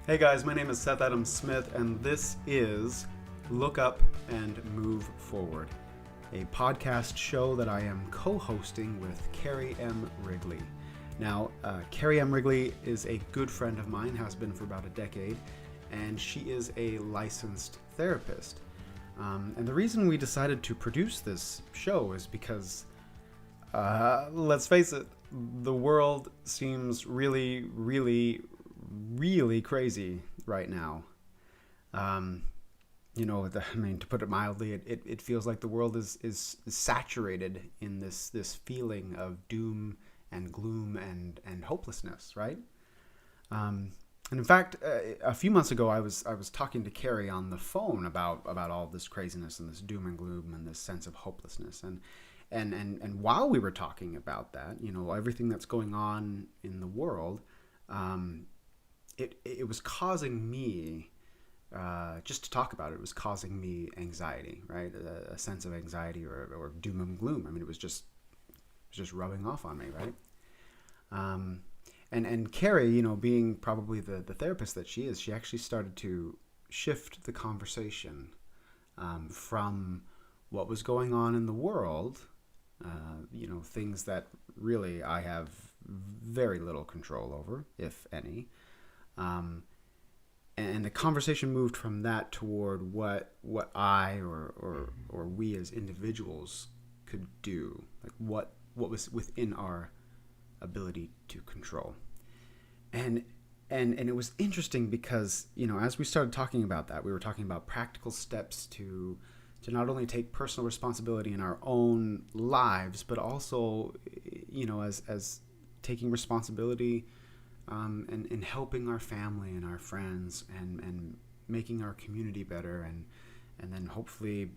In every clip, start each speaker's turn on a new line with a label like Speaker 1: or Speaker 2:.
Speaker 1: Hey guys, my name is Seth Adam Smith, and this is Look Up and Move Forward, a podcast show that I am co-hosting with Carrie M. Wrigley. Now, Carrie M. Wrigley is a good friend of mine, has been for about a decade, and she is a licensed therapist. And the reason we decided to produce this show is because, let's face it, the world seems really crazy right now. To put it mildly, it feels like the world is saturated in this feeling of doom and gloom and hopelessness, right? And in fact, a few months ago, I was talking to Carrie on the phone about all this craziness and this doom and gloom and this sense of hopelessness. And while we were talking about that, everything that's going on in the world, it was causing me, just to talk about it, was causing me anxiety, right? A sense of anxiety or doom and gloom. I mean, it was just rubbing off on me, right? And Carrie, being probably the therapist that she is, she actually started to shift the conversation from what was going on in the world, things that really I have very little control over, if any. And the conversation moved from that toward what I or we as individuals could do, like what was within our ability to control. And it was interesting because, as we started talking about that, we were talking about practical steps to not only take personal responsibility in our own lives, but also, as taking responsibility and helping our family and our friends and making our community better and then hopefully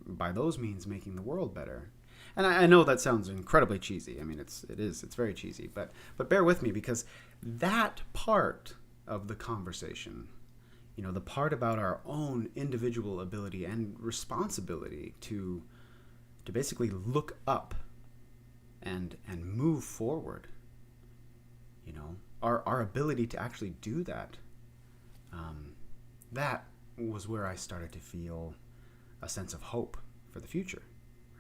Speaker 1: by those means making the world better. And I know that sounds incredibly cheesy. I mean, it's very cheesy, but bear with me, because that part of the conversation, the part about our own individual ability and responsibility to basically look up and move forward, our ability to actually do that, that was where I started to feel a sense of hope for the future,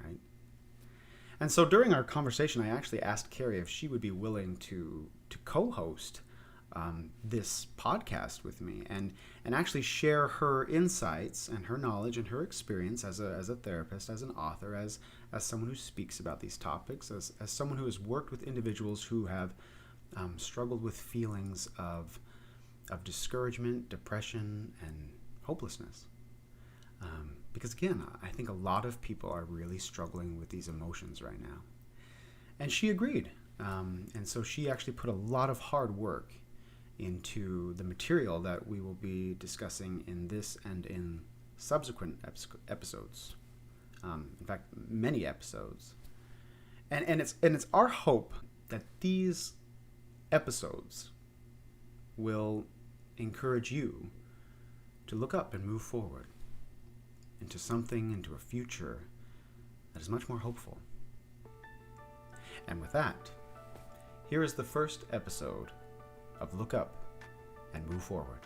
Speaker 1: right? And so during our conversation, I actually asked Carrie if she would be willing to co-host this podcast with me and actually share her insights and her knowledge and her experience as a therapist, as an author, as someone who speaks about these topics, as someone who has worked with individuals who have struggled with feelings of discouragement, depression, and hopelessness. Because again, I think a lot of people are really struggling with these emotions right now. And she agreed. And so she actually put a lot of hard work into the material that we will be discussing in this and in subsequent episodes. In fact, many episodes. And it's our hope that these episodes will encourage you to look up and move forward into a future that is much more hopeful. And with that, here is the first episode of Look Up and Move Forward.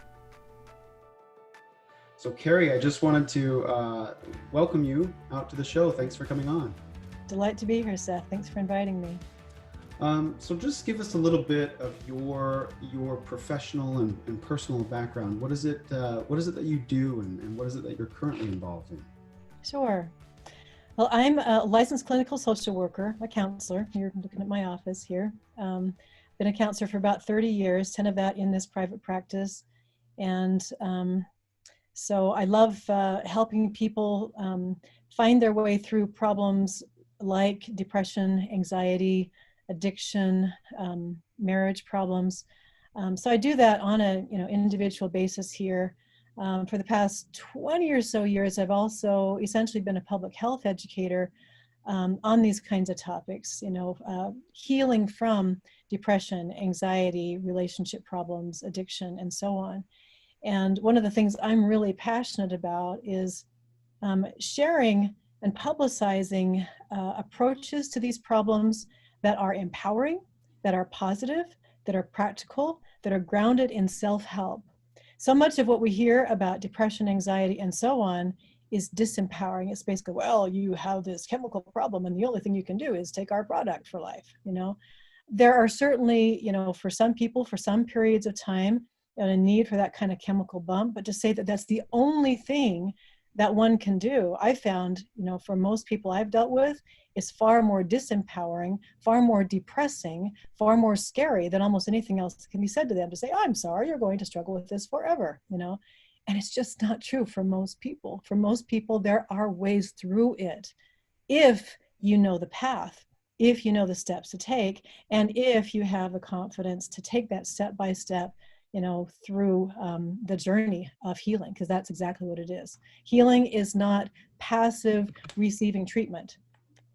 Speaker 1: So Carrie, I just wanted to welcome you out to the show. Thanks for coming on.
Speaker 2: Delight to be here, Seth. Thanks for inviting me.
Speaker 1: So just give us a little bit of your professional and personal background. What is it that you do and what is it that you're currently involved in?
Speaker 2: Sure. Well, I'm a licensed clinical social worker, a counselor. You're looking at my office here. Been a counselor for about 30 years, 10 of that in this private practice. And so I love helping people find their way through problems like depression, anxiety, addiction, marriage problems. So I do that on a individual basis here. For the past 20 or so years, I've also essentially been a public health educator on these kinds of topics, healing from depression, anxiety, relationship problems, addiction, and so on. And one of the things I'm really passionate about is sharing and publicizing approaches to these problems that are empowering, that are positive, that are practical, that are grounded in self-help. So much of what we hear about depression, anxiety, and so on is disempowering. It's basically, well, you have this chemical problem and the only thing you can do is take our product for life. There are certainly, for some people, for some periods of time, a need for that kind of chemical bump, but to say that that's the only thing that one can do, I found, for most people I've dealt with, is far more disempowering, far more depressing, far more scary than almost anything else that can be said to them, to say, I'm sorry, you're going to struggle with this forever, And it's just not true for most people. For most people, there are ways through it if you know the path, if you know the steps to take, and if you have the confidence to take that step by step, through the journey of healing, because that's exactly what it is. Healing is not passive receiving treatment.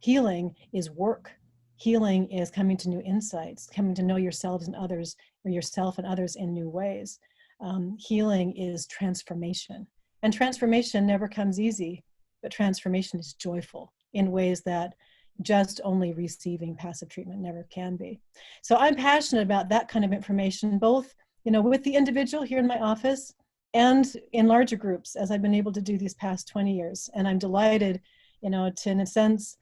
Speaker 2: Healing is work. Healing is coming to new insights, coming to know yourselves and others, or yourself and others in new ways. Healing is transformation. And transformation never comes easy, but transformation is joyful in ways that just only receiving passive treatment never can be. So I'm passionate about that kind of information, both with the individual here in my office and in larger groups, as I've been able to do these past 20 years. And I'm delighted, to, in a sense,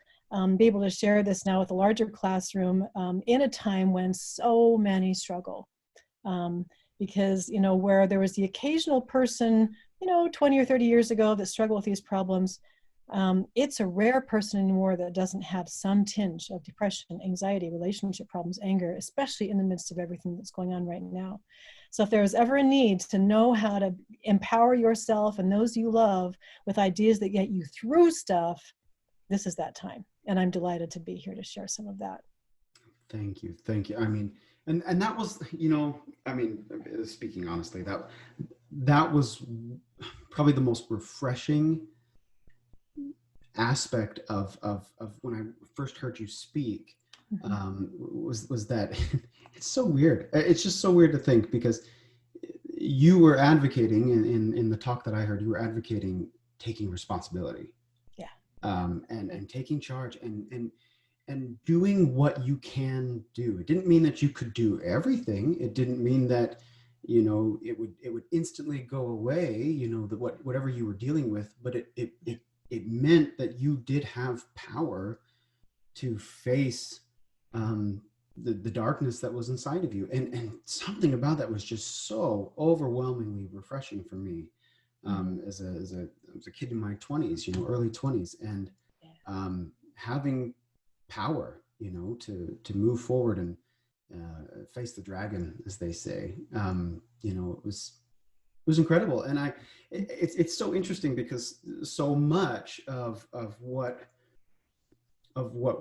Speaker 2: be able to share this now with a larger classroom in a time when so many struggle. Because, where there was the occasional person, 20 or 30 years ago that struggled with these problems, it's a rare person anymore that doesn't have some tinge of depression, anxiety, relationship problems, anger, especially in the midst of everything that's going on right now. So if there is ever a need to know how to empower yourself and those you love with ideas that get you through stuff, this is that time. And I'm delighted to be here to share some of that.
Speaker 1: Thank you. Thank you. I mean, and that was, speaking honestly, that was probably the most refreshing aspect of when I first heard you speak, was that it's so weird. It's just so weird to think, because you were advocating in the talk that I heard, you were advocating taking responsibility.
Speaker 2: Yeah.
Speaker 1: And taking charge and doing what you can do. It didn't mean that you could do everything. It didn't mean that, it would instantly go away, whatever you were dealing with, but it meant that you did have power to face the darkness that was inside of you. And something about that was just so overwhelmingly refreshing for me as a kid in my 20s, early 20s, and having power, to move forward and face the dragon, as they say. It was incredible. And it's so interesting, because so much of what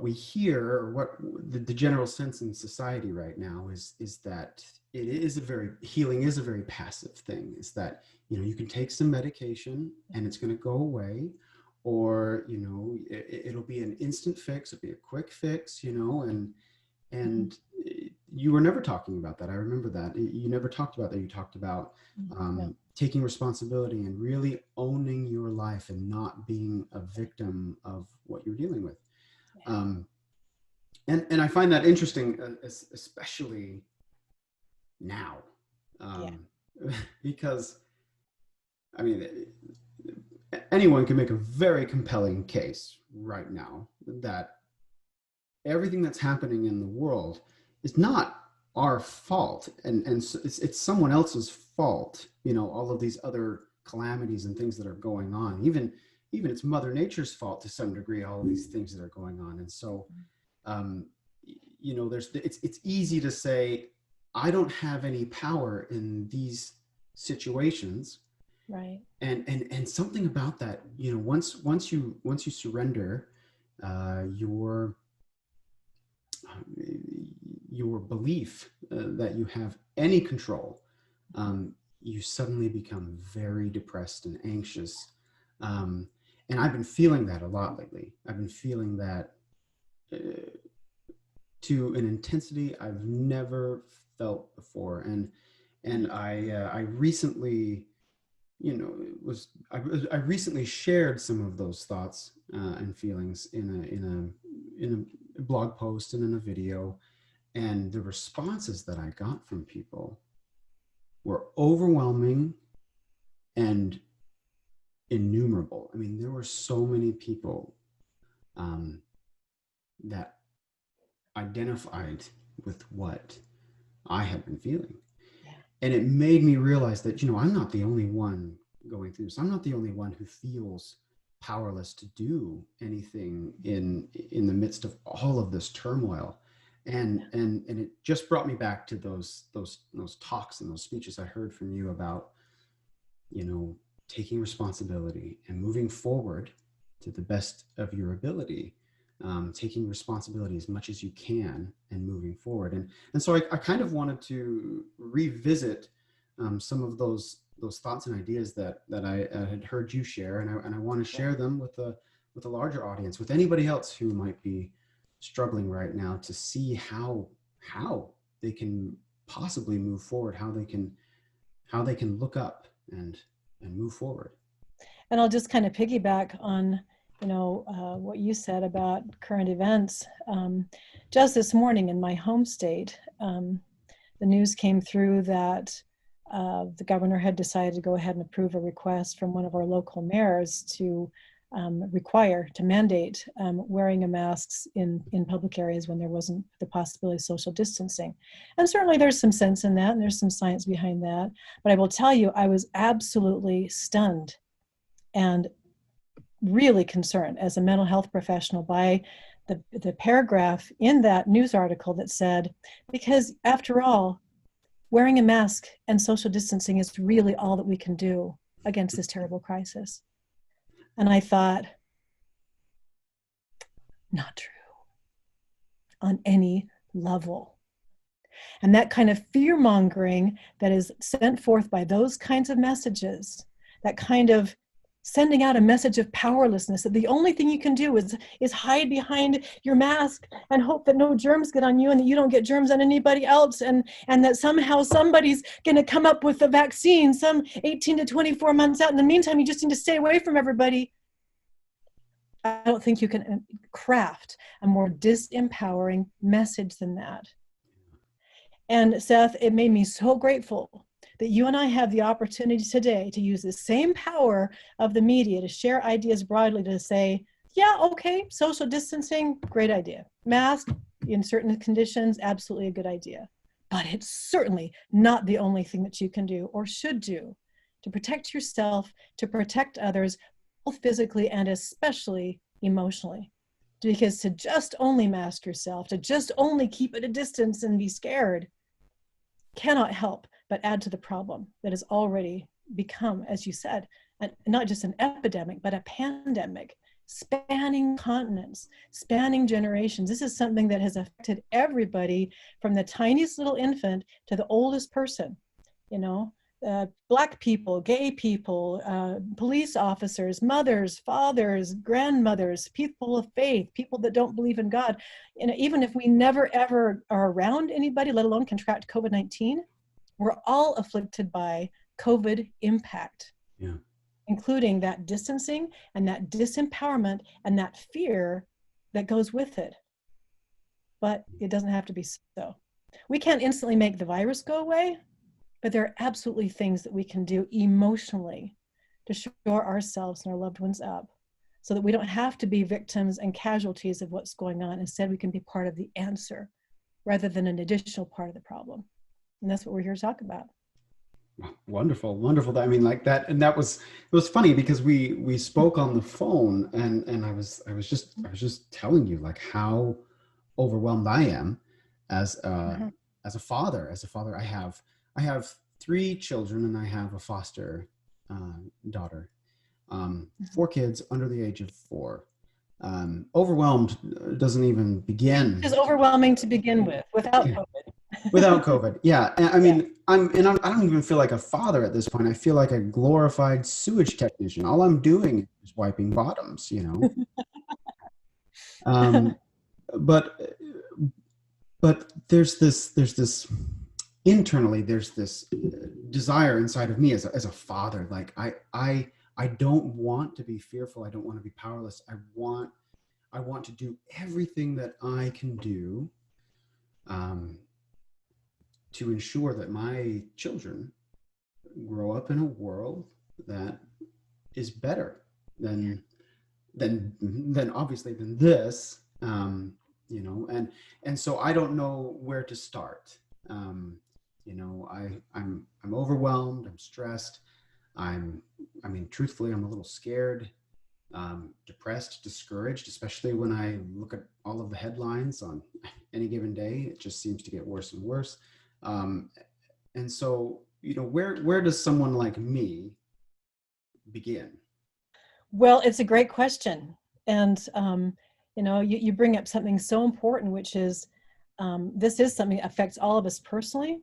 Speaker 1: we hear, or what the general sense in society right now is that healing is a very passive thing. Is that, you can take some medication and it's going to go away, or, it'll be an instant fix, it'll be a quick fix, and you were never talking about that. I remember that. You never talked about that. You talked about taking responsibility and really owning your life and not being a victim of what you're dealing with. And I find that interesting, especially now, because, anyone can make a very compelling case right now that everything that's happening in the world is not our fault, and it's someone else's fault. All of these other calamities and things that are going on, even it's Mother Nature's fault to some degree, all of these things that are going on. And so it's easy to say, I don't have any power in these situations,
Speaker 2: right?
Speaker 1: And something about that, once you surrender your belief that you have any control, you suddenly become very depressed and anxious. And I've been feeling that a lot lately. I've been feeling that to an intensity I've never felt before. And I recently, I recently shared some of those thoughts and feelings in a blog post and in a video, and the responses that I got from people were overwhelming and innumerable. I mean, there were so many people that identified with what I had been feeling.
Speaker 2: Yeah.
Speaker 1: And it made me realize that, I'm not the only one going through this. I'm not the only one who feels powerless to do anything in the midst of all of this turmoil. And it just brought me back to those talks and those speeches I heard from you about, taking responsibility and moving forward to the best of your ability, taking responsibility as much as you can and moving forward. And so I kind of wanted to revisit some of those thoughts and ideas that I had heard you share, and I want to share them with a larger audience, with anybody else who might be struggling right now, to see how they can possibly move forward, how they can look up and move forward.
Speaker 2: And I'll just kind of piggyback on, what you said about current events. Just this morning in my home state, the news came through that the governor had decided to go ahead and approve a request from one of our local mayors to mandate wearing a masks in public areas when there wasn't the possibility of social distancing. And certainly there's some sense in that, and there's some science behind that. But I will tell you, I was absolutely stunned and really concerned as a mental health professional by the paragraph in that news article that said, because after all, wearing a mask and social distancing is really all that we can do against this terrible crisis. And I thought, not true on any level. And that kind of fear-mongering that is sent forth by those kinds of messages, that kind of sending out a message of powerlessness, that the only thing you can do is hide behind your mask and hope that no germs get on you and that you don't get germs on anybody else, and that somehow somebody's going to come up with a vaccine some 18 to 24 months out. In the meantime, you just need to stay away from everybody. I don't think you can craft a more disempowering message than that. And Seth, it made me so grateful that you and I have the opportunity today to use the same power of the media to share ideas broadly, to say, yeah, okay, social distancing, great idea. Mask in certain conditions, absolutely a good idea. But it's certainly not the only thing that you can do or should do to protect yourself, to protect others, both physically and especially emotionally. Because to just only mask yourself, to just only keep at a distance and be scared, cannot help but add to the problem that has already become, as you said, not just an epidemic, but a pandemic, spanning continents, spanning generations. This is something that has affected everybody from the tiniest little infant to the oldest person, Black people, gay people, police officers, mothers, fathers, grandmothers, people of faith, people that don't believe in God. Even if we never ever are around anybody, let alone contract COVID-19, we're all afflicted by COVID impact, including that distancing and that disempowerment and that fear that goes with it. But it doesn't have to be so. We can't instantly make the virus go away, but there are absolutely things that we can do emotionally to shore ourselves and our loved ones up so that we don't have to be victims and casualties of what's going on. Instead, we can be part of the answer rather than an additional part of the problem. And that's what we're here to talk about.
Speaker 1: Wonderful. I mean, like that. And it was funny because we spoke on the phone, and I was just telling you like how overwhelmed I am as a father. I have 3 children, and I have a foster daughter, 4 kids under the age of 4. Overwhelmed doesn't even begin.
Speaker 2: It's overwhelming to begin with, without COVID.
Speaker 1: Without COVID, yeah. I mean, I don't even feel like a father at this point. I feel like a glorified sewage technician. All I'm doing is wiping bottoms, But there's this internally, there's this desire inside of me as a father. Like I don't want to be fearful. I don't want to be powerless. I want to do everything that I can do to ensure that my children grow up in a world that is better than obviously than this, you know, and so I don't know where to start. You know, I'm overwhelmed, I'm stressed, I'm, I mean, truthfully, I'm a little scared, depressed, discouraged, especially when I look at all of the headlines on any given day. It just seems to get worse and worse. Um, and so, you know, where does someone like me begin?
Speaker 2: Well, it's a great question. And, you know, you bring up something so important, which is this is something that affects all of us personally,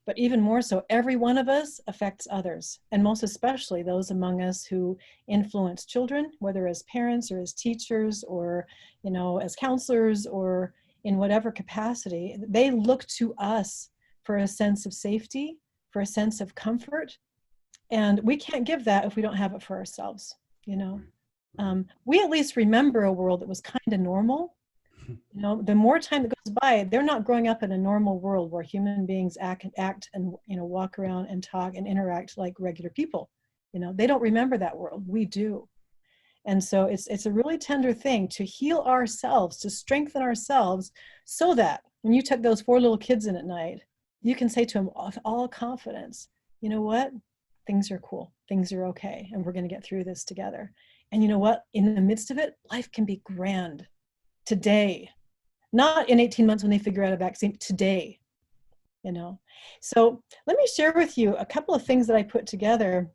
Speaker 2: but even more so, every one of us affects others. And most especially those among us who influence children, whether as parents or as teachers or, you know, as counselors or in whatever capacity. They look to us for a sense of safety, for a sense of comfort. And we can't give that if we don't have it for ourselves, you know. We at least remember a world that was kind of normal. You know, the more time that goes by, they're not growing up in a normal world where human beings act and, you know, walk around and talk and interact like regular people. You know, they don't remember that world. We do. And so it's a really tender thing to heal ourselves, to strengthen ourselves, so that when you tuck those 4 little kids in at night, you can say to them with all confidence, you know what? Things are cool. Things are okay. And we're going to get through this together. And you know what? In the midst of it, life can be grand today, not in 18 months when they figure out a vaccine, today, you know. So let me share with you a couple of things that I put together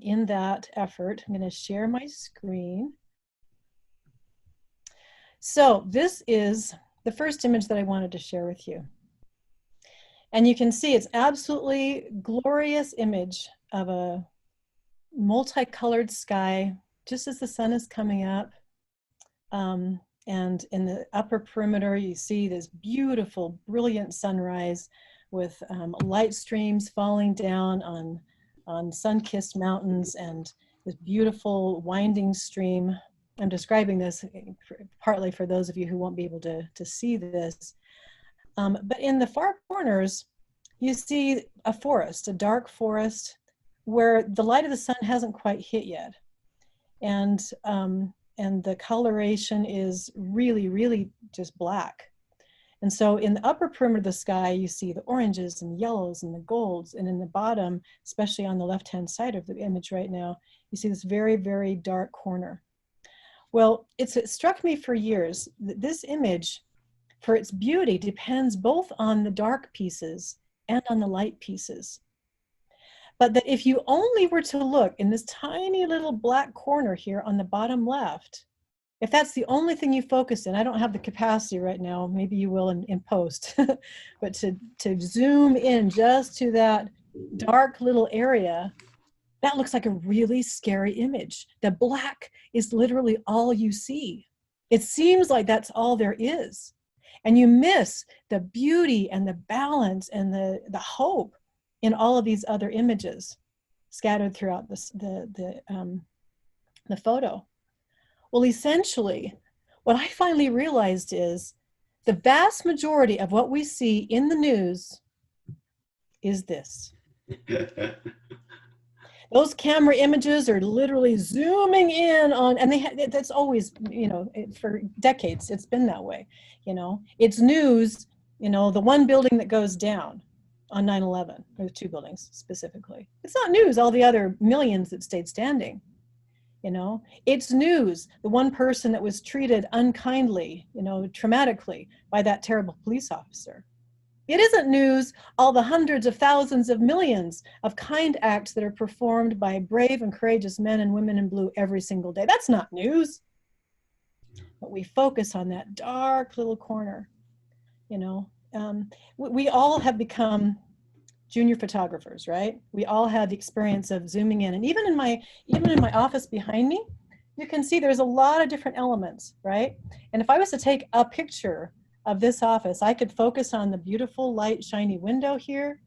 Speaker 2: in that effort. I'm going to share my screen. So this is the first image that I wanted to share with you. And you can see it's absolutely glorious image of a multicolored sky just as the sun is coming up. And in the upper perimeter, you see this beautiful, brilliant sunrise with light streams falling down on sun-kissed mountains and this beautiful winding stream. I'm describing this partly for those of you who won't be able to see this. But in the far corners, you see a forest, a dark forest, where the light of the sun hasn't quite hit yet. And the coloration is really, really just black. And so in the upper perimeter of the sky, you see the oranges and yellows and the golds. And in the bottom, especially on the left-hand side of the image right now, you see this very, very dark corner. Well, it struck me for years that this image, for its beauty, depends both on the dark pieces and on the light pieces. But that if you only were to look in this tiny little black corner here on the bottom left, if that's the only thing you focus in, I don't have the capacity right now, maybe you will in post, but to zoom in just to that dark little area, that looks like a really scary image. The black is literally all you see. It seems like that's all there is. And you miss the beauty and the balance and the hope in all of these other images scattered throughout the photo. Well, essentially, what I finally realized is the vast majority of what we see in the news is this. Those camera images are literally zooming in on, and that's always, you know, for decades, it's been that way. You know, it's news, you know, the one building that goes down on 9/11, or the 2 buildings specifically. It's not news, all the other millions that stayed standing. You know, it's news, the one person that was treated unkindly, you know, traumatically by that terrible police officer. It isn't news, all the hundreds of thousands of millions of kind acts that are performed by brave and courageous men and women in blue every single day. That's not news. But we focus on that dark little corner, you know. We all have become junior photographers, right? We all had the experience of zooming in. And even in my office behind me, you can see there's a lot of different elements, right? And if I was to take a picture of this office, I could focus on the beautiful light shiny window here.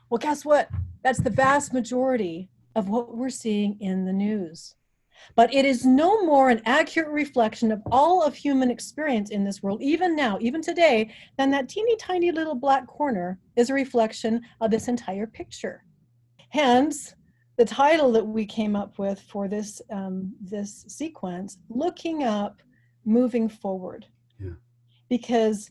Speaker 2: Well, guess what? That's the vast majority of what we're seeing in the news. But it is no more an accurate reflection of all of human experience in this world, even now, even today, than that teeny tiny little black corner is a reflection of this entire picture. Hence, the title that we came up with for this this sequence, Looking Up, Moving Forward.
Speaker 1: Yeah.
Speaker 2: Because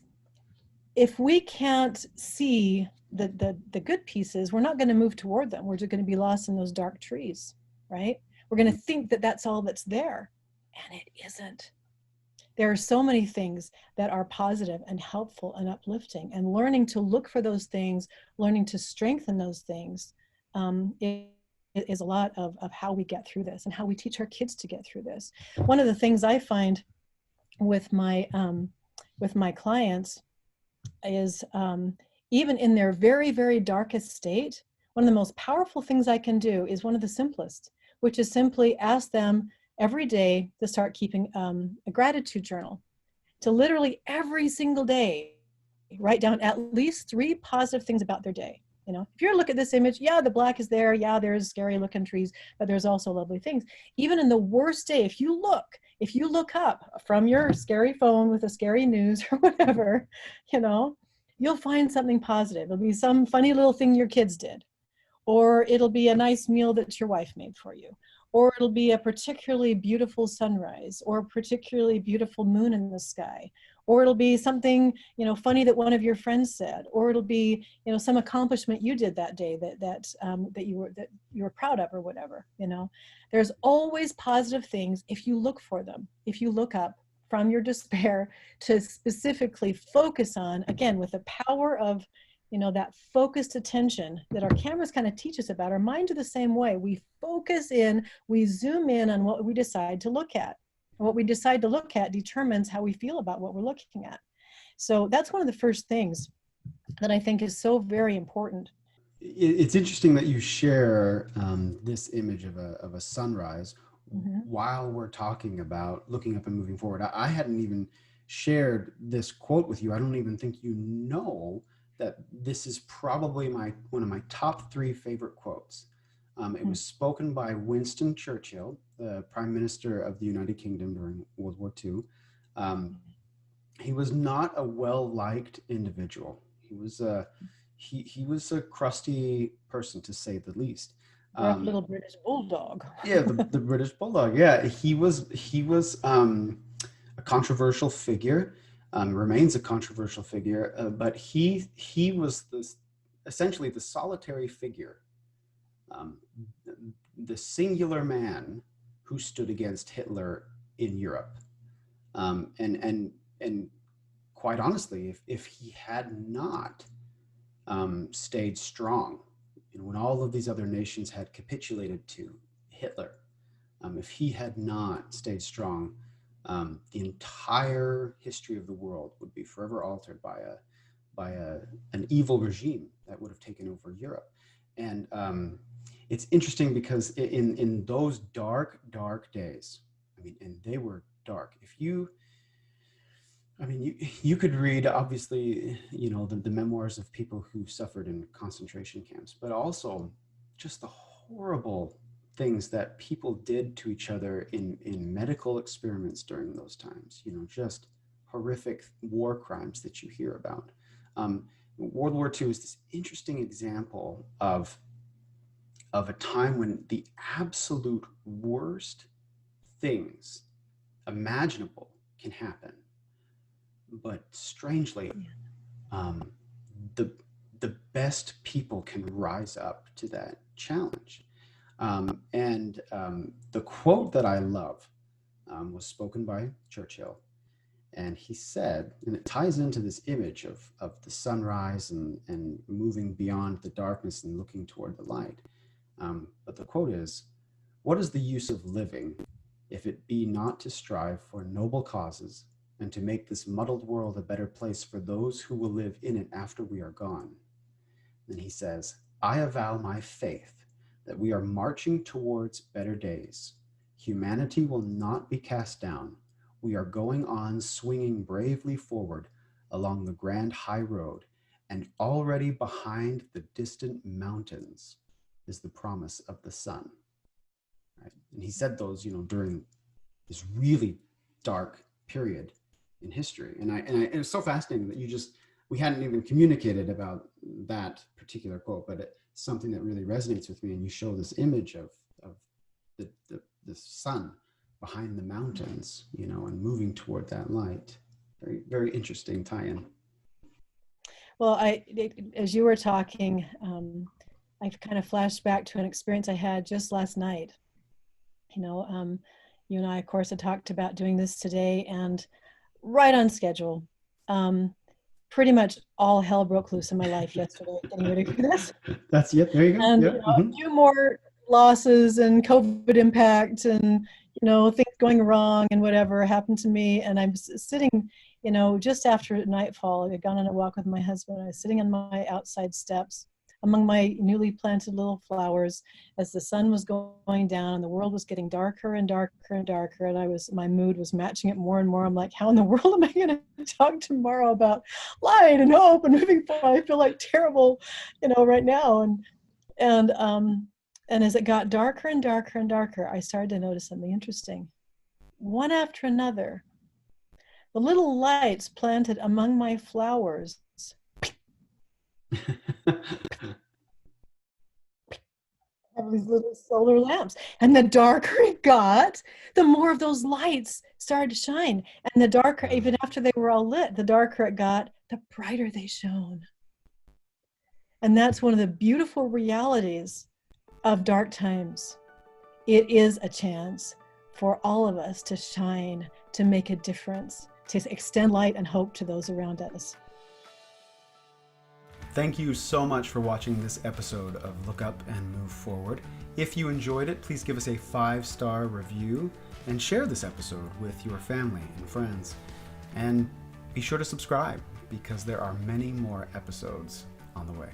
Speaker 2: if we can't see the good pieces, we're not going to move toward them. We're just going to be lost in those dark trees, right? We're going to think that that's all that's there, and it isn't. There are so many things that are positive and helpful and uplifting, and learning to look for those things, learning to strengthen those things, it is a lot of how we get through this and how we teach our kids to get through this. One of the things I find with my clients is even in their very, very darkest state, one of the most powerful things I can do is one of the simplest, which is simply ask them every day to start keeping a gratitude journal, to literally every single day write down at least 3 positive things about their day. You know, if you look at this image, yeah, the black is there, yeah, there's scary looking trees, but there's also lovely things. Even in the worst day, if you look up from your scary phone with the scary news or whatever, you know, you'll find something positive. It'll be some funny little thing your kids did, or it'll be a nice meal that your wife made for you, or it'll be a particularly beautiful sunrise, or a particularly beautiful moon in the sky, or it'll be something, you know, funny that one of your friends said, or it'll be, you know, some accomplishment you did that day that you were proud of, or whatever. You know, there's always positive things if you look for them. If you look up from your despair to specifically focus on, again, with the power of, you know, that focused attention that our cameras kind of teach us about. Our minds are the same way. We focus in, we zoom in on what we decide to look at. And what we decide to look at determines how we feel about what we're looking at. So that's one of the first things that I think is so very important.
Speaker 1: It's interesting that you share this image of a sunrise while we're talking about looking up and moving forward. I hadn't even shared this quote with you. I don't even think you know that this is probably one of my top 3 favorite quotes. It was spoken by Winston Churchill, the Prime Minister of the United Kingdom during World War II. He was not a well-liked individual. He was a crusty person, to say the least.
Speaker 2: Rough little British bulldog.
Speaker 1: Yeah, the British bulldog. Yeah, he was a controversial figure. Remains a controversial figure, but he was essentially the solitary figure, the singular man who stood against Hitler in Europe. And quite honestly, if he had not stayed strong, you know, when all of these other nations had capitulated to Hitler, if he had not stayed strong, the entire history of the world would be forever altered by an evil regime that would have taken over Europe. And it's interesting because in those dark days, I mean, and they were dark. You could read, obviously, you know, the memoirs of people who suffered in concentration camps, but also just the horrible things that people did to each other in medical experiments during those times, you know, just horrific war crimes that you hear about. World War II is this interesting example of a time when the absolute worst things imaginable can happen. But strangely, the best people can rise up to that challenge. The quote that I love was spoken by Churchill, and he said, and it ties into this image of the sunrise and moving beyond the darkness and looking toward the light. But the quote is, "What is the use of living if it be not to strive for noble causes and to make this muddled world a better place for those who will live in it after we are gone?" Then he says, "I avow my faith that we are marching towards better days. Humanity will not be cast down. We are going on swinging bravely forward along the grand high road, and already behind the distant mountains is the promise of the sun." Right? And he said those, you know, during this really dark period in history. And it was so fascinating that we hadn't even communicated about that particular quote, but something that really resonates with me. And you show this image of the sun behind the mountains, you know, and moving toward that light. Very, very interesting tie-in.
Speaker 2: Well, as you were talking, I kind of flashed back to an experience I had just last night. You know, you and I, of course, had talked about doing this today, and right on schedule. Pretty much all hell broke loose in my life yesterday getting ready for this.
Speaker 1: That's it. There you go.
Speaker 2: And
Speaker 1: Yeah.
Speaker 2: a few more losses and COVID impact and, you know, things going wrong and whatever happened to me. And I'm sitting, you know, just after nightfall, I had gone on a walk with my husband. I was sitting on my outside steps among my newly planted little flowers as the sun was going down and the world was getting darker and darker and darker. And my mood was matching it more and more. I'm like, how in the world am I going to talk tomorrow about light and hope and moving forward? I feel like terrible, you know, right now. And as it got darker and darker and darker, I started to notice something interesting. One after another, the little lights planted among my flowers have these little solar lamps. And the darker it got, the more of those lights started to shine. And the darker, even after they were all lit, the darker it got, the brighter they shone. And that's one of the beautiful realities of dark times. It is a chance for all of us to shine, to make a difference, to extend light and hope to those around us.
Speaker 1: Thank you so much for watching this episode of Look Up and Move Forward. If you enjoyed it, please give us a 5-star review and share this episode with your family and friends. And be sure to subscribe because there are many more episodes on the way.